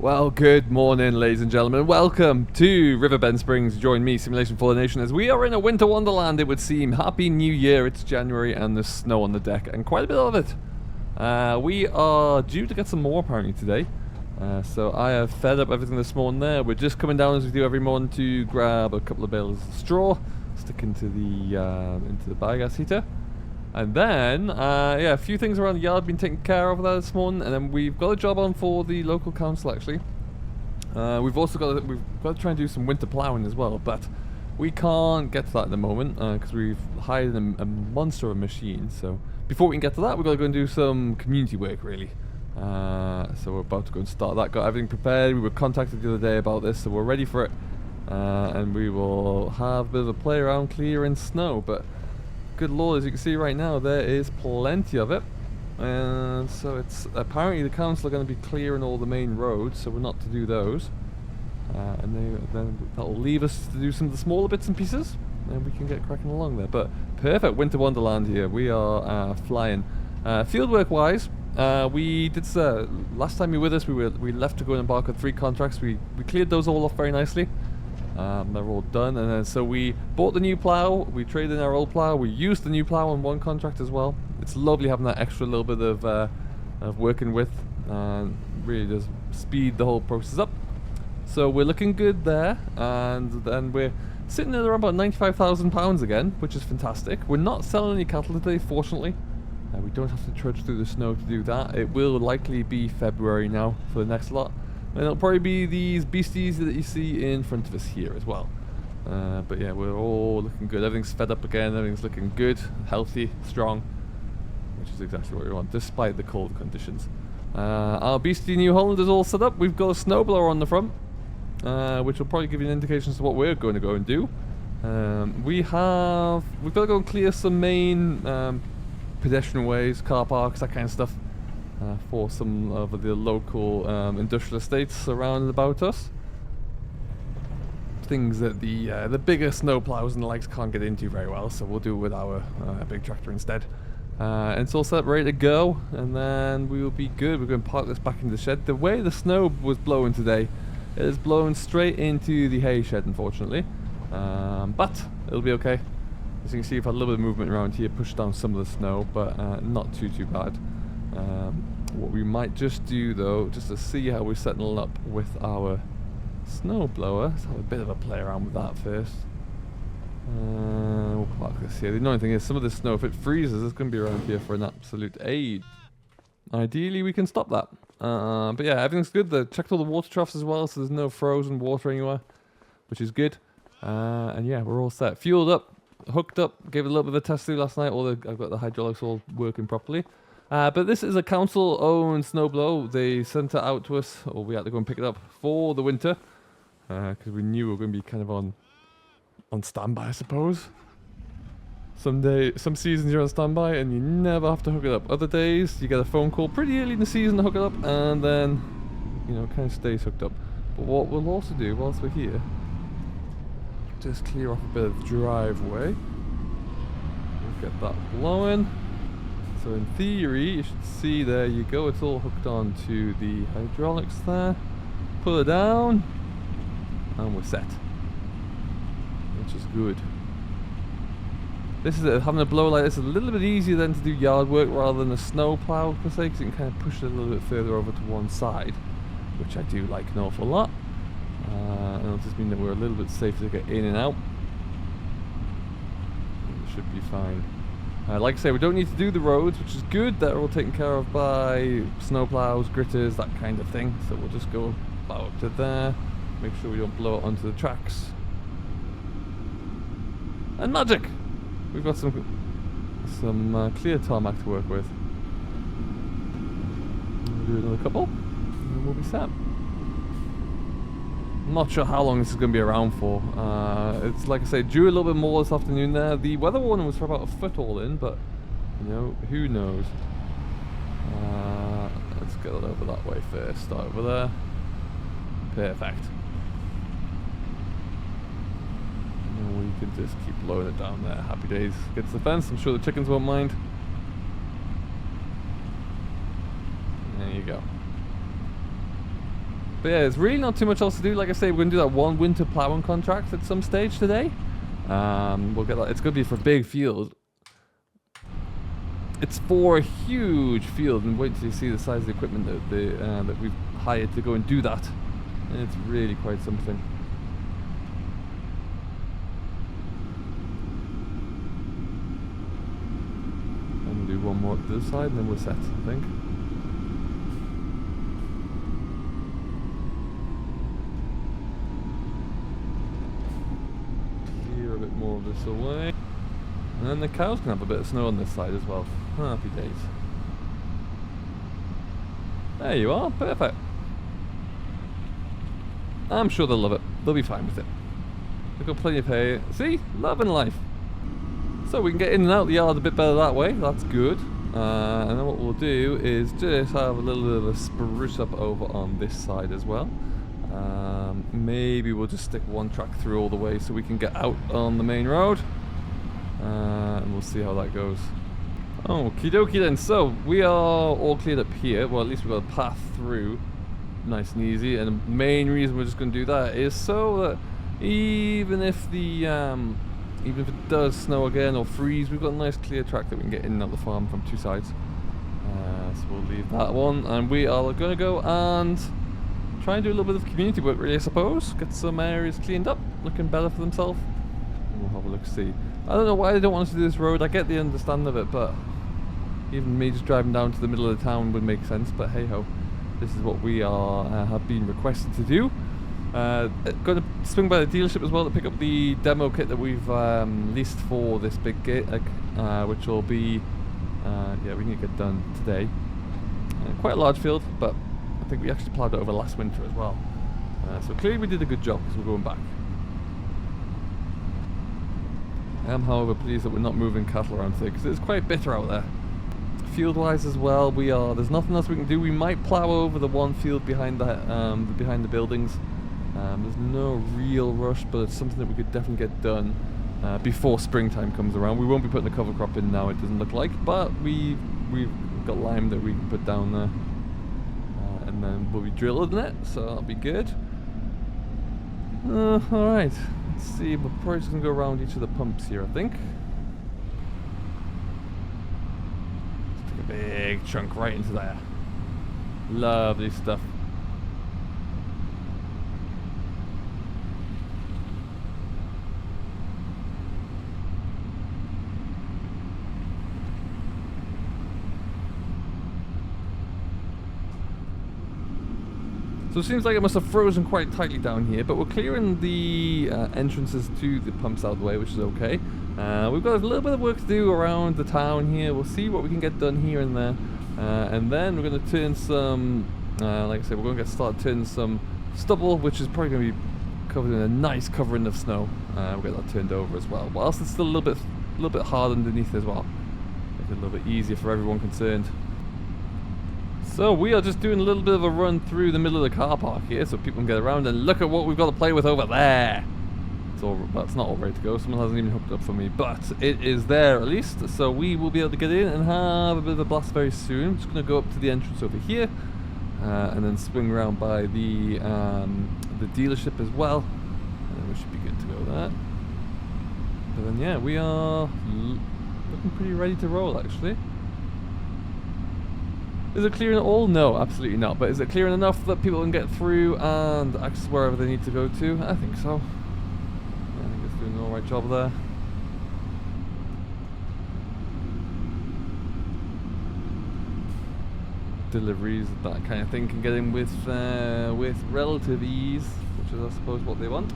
Well, good morning, ladies and gentlemen. Welcome to Riverbend Springs. Join me, Simulation for the Nation, as we are in a winter wonderland, it would seem. Happy New Year. It's January and there's snow on the deck, and quite a bit of it. We are due to get some more, apparently, today. So I have fed up everything this morning there. We're just coming down, as we do every morning, to grab a couple of bales of straw, stick into the biogas heater. And then, yeah, a few things around the yard been taken care of there this morning, and then we've got a job on for the local council, actually. We've also got to try and do some winter ploughing as well, but we can't get to that at the moment because we've hired a monster of a machine. So before we can get to that, we've got to go and do some community work, really. So we're about to go and start that. Got everything prepared. We were contacted the other day about this, so we're ready for it. And we will have a bit of a play around clearing snow, but good lord, as you can see right now, there is plenty of it. And so it's apparently the council are going to be clearing all the main roads, so we're not to do those. And then that'll leave us to do some of the smaller bits and pieces, and we can get cracking along there. But perfect winter wonderland here. We are flying. Fieldwork wise, we did last time you were with us, we left to go and embark on 3 contracts. We cleared those all off very nicely. They're all done, and then so we bought the new plow, we traded in our old plow, we used the new plow on 1 contract as well. It's lovely having that extra little bit of working with, and really does speed the whole process up. So we're looking good there, and then we're sitting at around about £95,000 again, which is fantastic. We're not selling any cattle today, fortunately. We don't have to trudge through the snow to do that. It will likely be February now for the next lot. And it'll probably be these beasties that you see in front of us here as well. But yeah, we're all looking good. Everything's fed up again. Everything's looking good, healthy, strong, which is exactly what we want, despite the cold conditions. Our beastie New Holland is all set up. We've got a snowblower on the front, which will probably give you an indication as to what we're going to go and do. We've got to go and clear some main pedestrian ways, car parks, that kind of stuff. For some of the local industrial estates around and about us. Things that the bigger snowplows and the likes can't get into very well, so we'll do it with our big tractor instead. And it's all set up, ready to go, and then we will be good. We're going to park this back in the shed. The way the snow was blowing today, it is blowing straight into the hay shed, unfortunately. But it'll be okay. As you can see, we've had a little bit of movement around here, pushed down some of the snow, but not too bad. What we might just do though, just to see how we're setting up with our snow blower, let's have a bit of a play around with that first. We'll park this here. The annoying thing is some of this snow, if it freezes, it's going to be around here for an absolute age. Ideally we can stop that. But yeah, everything's good. They checked all the water troughs as well, so there's no frozen water anywhere, which is good. And yeah, we're all set. Fueled up, hooked up, gave it a little bit of a test through last night. I've got the hydraulics all working properly. But this is a council-owned snowblower. They sent it out to us, or we had to go and pick it up for the winter, because we knew we were going to be kind of on standby, I suppose. Some seasons you're on standby and you never have to hook it up. Other days you get a phone call pretty early in the season to hook it up, and then kind of stays hooked up. But what we'll also do whilst we're here, just clear off a bit of the driveway. We'll get that blowing. So in theory, you should see, there you go, it's all hooked on to the hydraulics there. Pull it down, and we're set. Which is good. This is having a blower like this is a little bit easier then to do yard work rather than a snow plow per se, because you can kind of push it a little bit further over to one side, which I do like an awful lot. And it'll just mean that we're a little bit safer to get in and out. It should be fine. Like I say, we don't need to do the roads, which is good. They're all taken care of by snowplows, gritters, that kind of thing. So we'll just go plow up to there, make sure we don't blow it onto the tracks. And magic! We've got some clear tarmac to work with. We'll do another couple, and then we'll be set. I'm not sure how long this is going to be around for. It's like I say, due a little bit more this afternoon there. The weather warning was for about a foot all in, but who knows. Let's get it over that way first. Start over there. Perfect. And we can just keep blowing it down there. Happy days. Get to the fence. I'm sure the chickens won't mind. There you go. But yeah, there's really not too much else to do. Like I say, we're going to do that one winter plowing contract at some stage today. We'll get that. It's going to be for a big field. It's for a huge field, and wait till you see the size of the equipment that we've hired to go and do that. And it's really quite something. And we'll do one more up this side, and then we're set, I think. Clear a bit more of this away. And then the cows can have a bit of snow on this side as well. Happy days. There you are, perfect. I'm sure they'll love it. They'll be fine with it. They've got plenty of hay. See? Love and life. So we can get in and out the yard a bit better that way. That's good. And then what we'll do is just have a little bit of a spruce up over on this side as well. Maybe we'll just stick one track through all the way so we can get out on the main road. And we'll see how that goes. Okie dokie then. So we are all cleared up here. Well, at least we've got a path through, nice and easy. And the main reason we're just going to do that is so that even if it does snow again or freeze, we've got a nice clear track that we can get in and out the farm from two sides. So we'll leave that one, and we are going to go and try and do a little bit of community work, really, I suppose. Get some areas cleaned up, looking better for themselves. And we'll have a look, see. I don't know why they don't want us to do this road. I get the understand of it, but even me just driving down to the middle of the town would make sense. But hey ho, this is what we are have been requested to do. Going to swing by the dealership as well to pick up the demo kit that we've leased for this big gate, which will be yeah, we need to get done today. Quite a large field, but I think we actually ploughed it over last winter as well. So clearly we did a good job because we're going back. I am, however, pleased that we're not moving cattle around today because it's quite bitter out there. Field-wise as well, there's nothing else we can do. We might plough over the one field behind the buildings. There's no real rush, but it's something that we could definitely get done before springtime comes around. We won't be putting the cover crop in now, it doesn't look like, but we've got lime that we can put down there. And then we'll be drilling it, so that'll be good. Alright. Let's see, we're probably just going to go around each of the pumps here, I think. Just take a big chunk right into there. Lovely stuff. So it seems like it must have frozen quite tightly down here, but we're clearing the entrances to the pumps out of the way, which is okay. We've got a little bit of work to do around the town here. We'll see what we can get done here and there. And then we're going to turn some, like I said, we're going to get started turning some stubble, which is probably going to be covered in a nice covering of snow. We'll get that turned over as well. Whilst it's still a little bit hard underneath as well. Make it a little bit easier for everyone concerned. So we are just doing a little bit of a run through the middle of the car park here so people can get around and look at what we've got to play with over there. Well, it's not all ready to go. Someone hasn't even hooked up for me, but it is there at least. So we will be able to get in and have a bit of a blast very soon. I'm just going to go up to the entrance over here and then swing around by the dealership as well. And then we should be good to go there. But then yeah, we are looking pretty ready to roll actually. Is it clearing at all? No, absolutely not. But is it clearing enough that people can get through and access wherever they need to go to? I think so. I think it's doing an alright job there. Deliveries, that kind of thing, can get in with relative ease, which is I suppose what they want.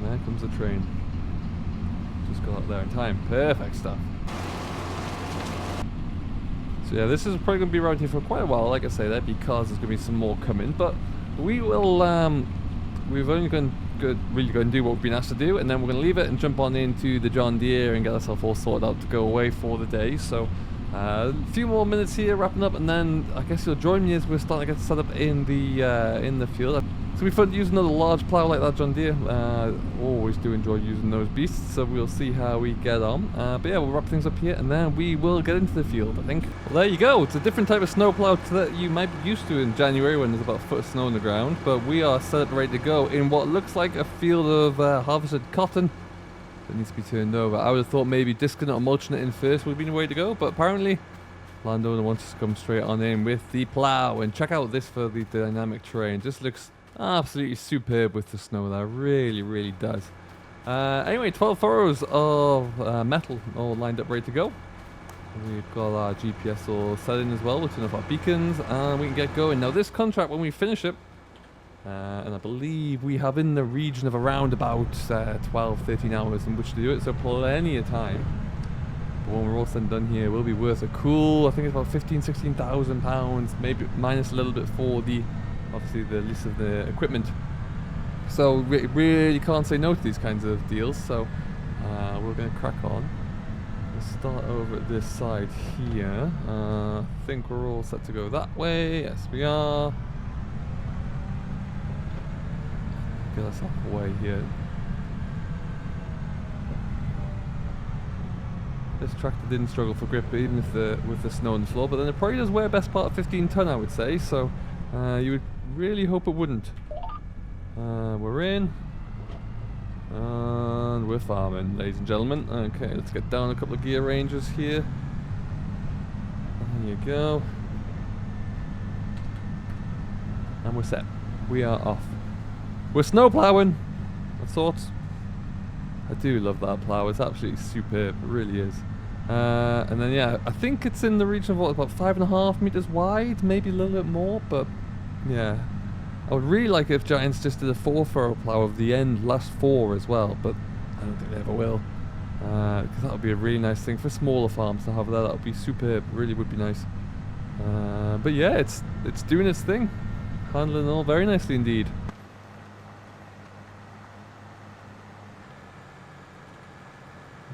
There comes the train. Just got up there in time. Perfect stuff. So yeah, this is probably going to be around here for quite a while, like I say there, because there's going to be some more coming. But we will, we've only really going to do what we've been asked to do, and then we're going to leave it and jump on into the John Deere and get ourselves all sorted out to go away for the day. So a few more minutes here, wrapping up, and then I guess you'll join me as we're starting to get set up in the field. It's gonna be fun to use another large plough like that John Deere. Always do enjoy using those beasts, so we'll see how we get on. But yeah, we'll wrap things up here and then we will get into the field, I think. Well, there you go. It's a different type of snow plough that you might be used to in January when there's about a foot of snow on the ground. But we are set up ready to go in what looks like a field of harvested cotton that needs to be turned over. I would have thought maybe disking it or mulching it in first would have been the way to go, but apparently landowner wants us to come straight on in with the plough. And check out this for the dynamic terrain. Just looks absolutely superb with the snow there. Really, really does. Anyway, 12 furrows of metal all lined up ready to go. We've got our GPS all set in as well. We'll turn off our beacons and we can get going. Now this contract, when we finish it, and I believe we have in the region of around about 12, 13 hours in which to do it, so plenty of time. But when we're all said and done here, we'll be worth a cool, I think it's about 16,000 pounds, maybe minus a little bit for the, obviously the lease of the equipment. So really can't say no to these kinds of deals, so we're going to crack on. We'll start over at this side here. I think we're all set to go that way. Yes, we are. Get us off the way here. This tractor didn't struggle for grip even if with the snow on the floor, but then it probably does weigh best part of 15 ton, I would say, so you would really hope it wouldn't. We're in and we're farming, ladies and gentlemen. Okay, let's get down a couple of gear ranges here. There you go. And we're set. We are off. We're snow ploughing of sorts. I do love that plough. It's absolutely superb. It really is. And then yeah, I think it's in the region of what, about 5.5 meters wide, maybe a little bit more. But yeah, I would really like it if Giants just did a 4-furrow plough of the end last 4 as well. But I don't think they ever will, because that would be a really nice thing for smaller farms to have there. That would be superb. It really would be nice. But yeah, it's doing its thing, handling it all very nicely indeed.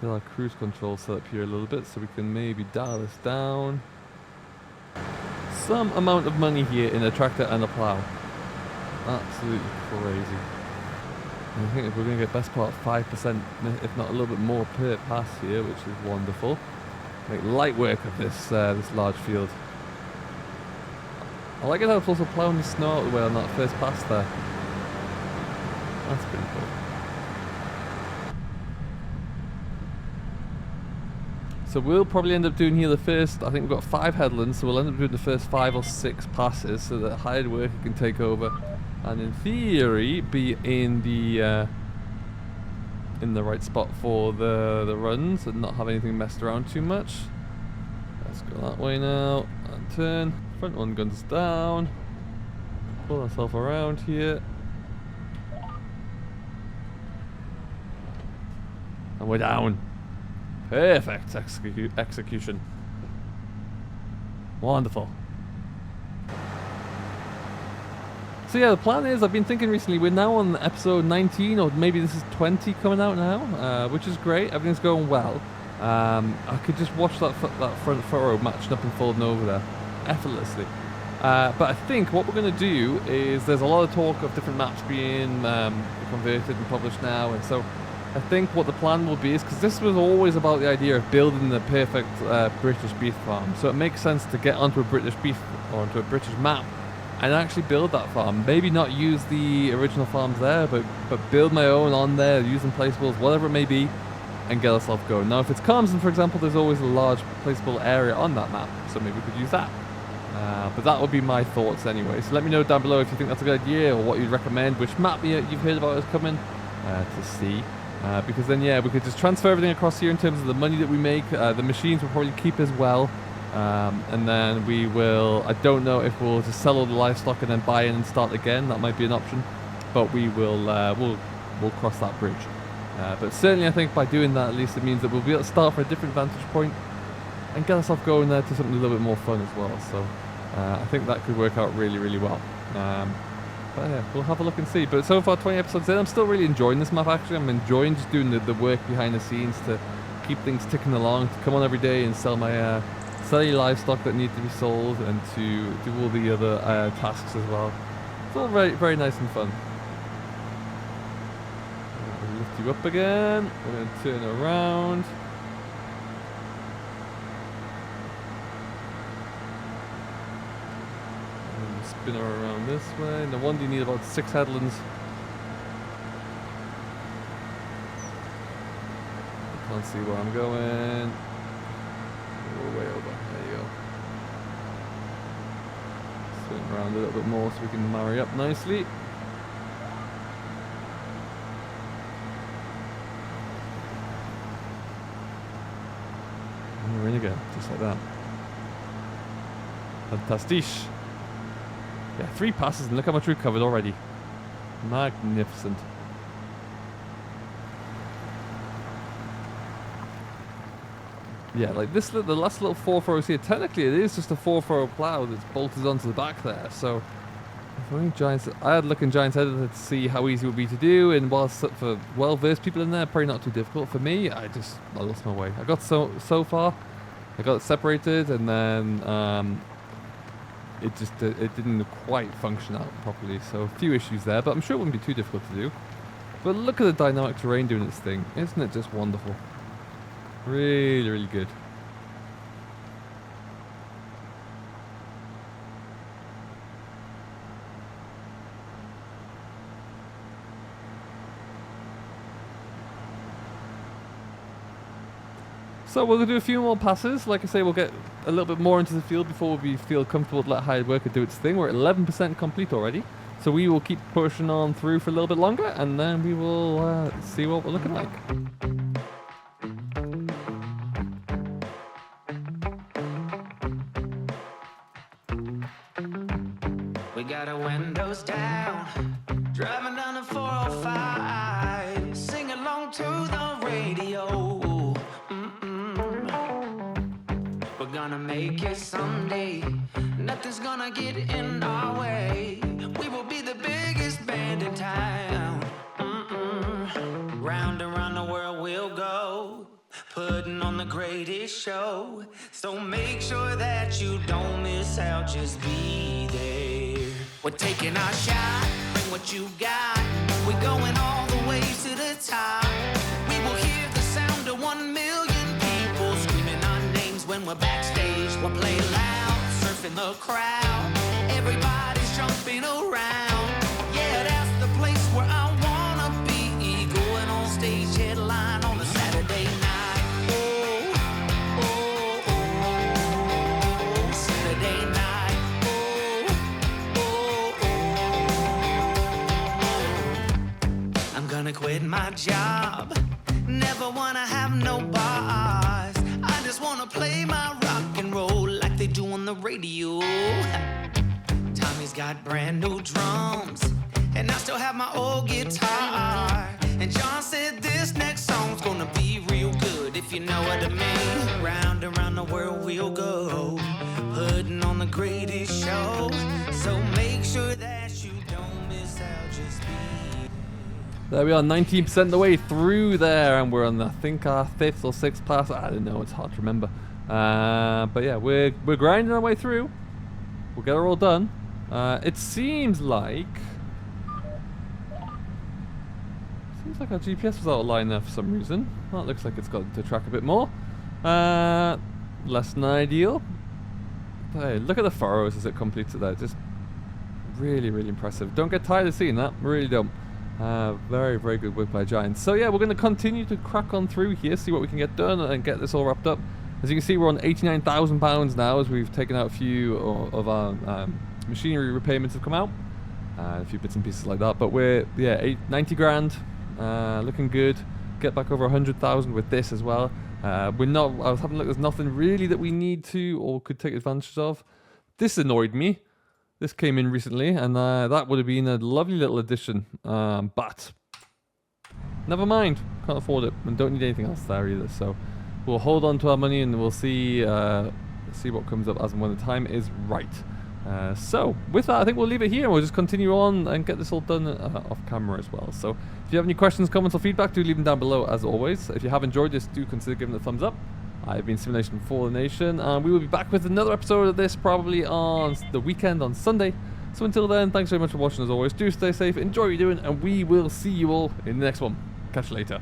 Get our cruise control set up here a little bit so we can maybe dial this down. Some amount of money here in a tractor and a plough. Absolutely crazy. I think we're going to get best part 5%, if not a little bit more per pass here, which is wonderful. Make light work of this this large field. I like it how it's also ploughing the snow out of the way on that first pass there. That's pretty cool. So we'll probably end up doing here the first, I think we've got 5 headlands, so we'll end up doing the first 5 or 6 passes so that hired worker can take over and in theory be in the right spot for the runs and not have anything messed around too much. Let's go that way now and turn. Front one guns down. Pull ourselves around here. And we're down. Perfect execution. Wonderful. So yeah, the plan is, I've been thinking recently, we're now on episode 19, or maybe this is 20 coming out now, which is great. Everything's going well. I could just watch that front furrow matching up and folding over there effortlessly. But I think what we're going to do is, there's a lot of talk of different maps being converted and published now, and so I think what the plan will be is, because this was always about the idea of building the perfect British beef farm, so it makes sense to get onto a British beef or onto a British map and actually build that farm. Maybe not use the original farms there, but build my own on there, using placeables, whatever it may be, and get ourselves going. Now if it's Carmston, for example, there's always a large placeable area on that map, so maybe we could use that. But that would be my thoughts anyway, so let me know down below if you think that's a good idea, or what you'd recommend, which map you've heard about us coming to see. Because then, yeah, we could just transfer everything across here in terms of the money that we make. The machines we'll probably keep as well. And then we will, I don't know if we'll just sell all the livestock and then buy in and start again. That might be an option. But we will, we'll cross that bridge. But certainly I think by doing that, at least it means that we'll be able to start from a different vantage point and get ourselves going there to something a little bit more fun as well. So I think that could work out really, really well. But yeah, we'll have a look and see. But so far, 20 episodes in, I'm still really enjoying this map actually. I'm enjoying just doing the work behind the scenes to keep things ticking along, to come on every day and sell my sell livestock that need to be sold, and to do all the other tasks as well It's all very, very nice and fun. We'll lift you up again. We're going to turn around. And spin her around this way. No wonder you need about 6 headlands. I can't see where I'm going. We're way over. There you go. Spin around a little bit more so we can marry up nicely. And we're in again, just like that. Fantastic. Yeah, 3 passes and look how much we've covered already. Magnificent. Yeah, like this, the last little 4 furrows here, technically it is just a 4 furrow plow that's bolted onto the back there. So, if I Giants, I had a look in Giants Editor to see how easy it would be to do, and whilst for well-versed people in there, probably not too difficult. For me, I lost my way. I got so far, I got it separated, and then it didn't quite function out properly. So a few issues there, but I'm sure it wouldn't be too difficult to do. But look at the dynamic terrain doing its thing. Isn't it just wonderful? Really, really good. So we'll do a few more passes. Like I say, we'll get a little bit more into the field before we feel comfortable to let hired worker do its thing. We're at 11% complete already. So we will keep pushing on through for a little bit longer, and then we will see what we're looking like. We got our windows down, driving down the 405, sing along to the radio. We're gonna make it someday, nothing's gonna get in our way. We will be the biggest band in town. Round and round the world we'll go, putting on the greatest show. So make sure that you don't miss out, just be there. We're taking our shot, bring what you got. We're going all the way to the top. We will hear the sound of 1 million people screaming our names when we're backstage. We'll play loud, surfing the crowd. Everybody's jumping around. Yeah, that's the place where I wanna be. Going on stage, headline on a Saturday night. Saturday night. I'm gonna quit my job, never wanna have no bars. I just wanna play my rock and roll like they do on the radio. Tommy's got brand new drums, and I still have my old guitar. And John said this next song's gonna be real good, if you know what I mean. Round and round the world we'll go, putting on the greatest show. So make sure that you don't miss out, just be. There we are, 19% of the way through there, and we're on, I think, our 5th or 6th pass. I don't know, it's hard to remember. But yeah, we're grinding our way through. We'll get it all done. It seems like our GPS was out of line there for some reason. Well, it looks like it's got to track a bit more. Less than ideal. But hey, look at the furrows as it completes it there. Just really, really impressive. Don't get tired of seeing that. Really don't. Very, very good work by Giants. So yeah, we're going to continue to crack on through here, see what we can get done, and get this all wrapped up. As you can see, we're on £89,000 now, as we've taken out a few of our machinery repayments have come out. A few bits and pieces like that. But we're, yeah, 90 grand. Looking good. Get back over 100,000 with this as well. We're not. I was having a look. There's nothing really that we need to or could take advantage of. This annoyed me. This came in recently, and that would have been a lovely little addition. But never mind. Can't afford it, and don't need anything else there either. So we'll hold on to our money, and we'll see what comes up as and when the time is right. So with that, I think we'll leave it here, and we'll just continue on and get this all done off camera as well. So if you have any questions, comments, or feedback, do leave them down below as always. If you have enjoyed this, do consider giving it a thumbs up. I've been Simulation for the Nation, and we will be back with another episode of this probably on the weekend on Sunday. So until then, thanks very much for watching as always. Do stay safe, enjoy what you're doing, and we will see you all in the next one. Catch you later.